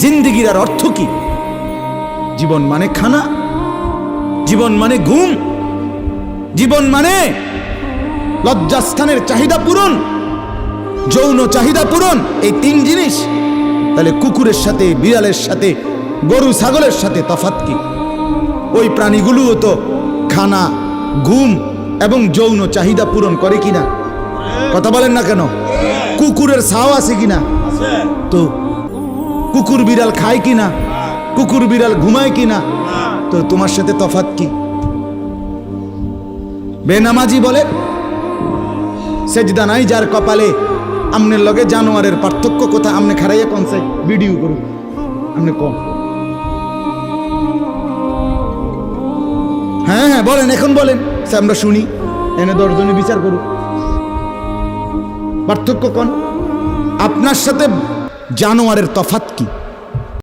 জিন্দেগির আর অর্থ কি? জীবন মানে খানা, জীবন মানে ঘুম, জীবন মানে লজ্জাস্থানের চাহিদা পূরণ, যৌন চাহিদা পূরণ, এই তিন জিনিস। তাহলে কুকুরের সাথে, বিড়ালের সাথে, গরু ছাগলের সাথে তফাৎ কি? ওই প্রাণীগুলোও তো খানা, ঘুম এবং যৌন চাহিদা পূরণ করে কিনা? কথা বলেন না কেন? কুকুরের ছাও আছে কিনা? তো কুকুর বিড়াল খায় কিনা? কুকুর বিড়াল ঘুমায় কিনা? তো তোমার সাথে তফাৎ কি? বেনামাজি বলে সেজদা নাই যার কপালে, আমনের লগে জানোয়ারের পার্থক্য কোথা? আমনে খারাইয়া কোন সাই ভিডিও করুন, আমনে কম। হ্যাঁ হ্যাঁ বলেন, এখন বলেন, আমরা শুনি, এনে 10 জনে বিচার করুন। পার্থক্য কোন? আপনার সাথে জানোয়ারের তফাৎ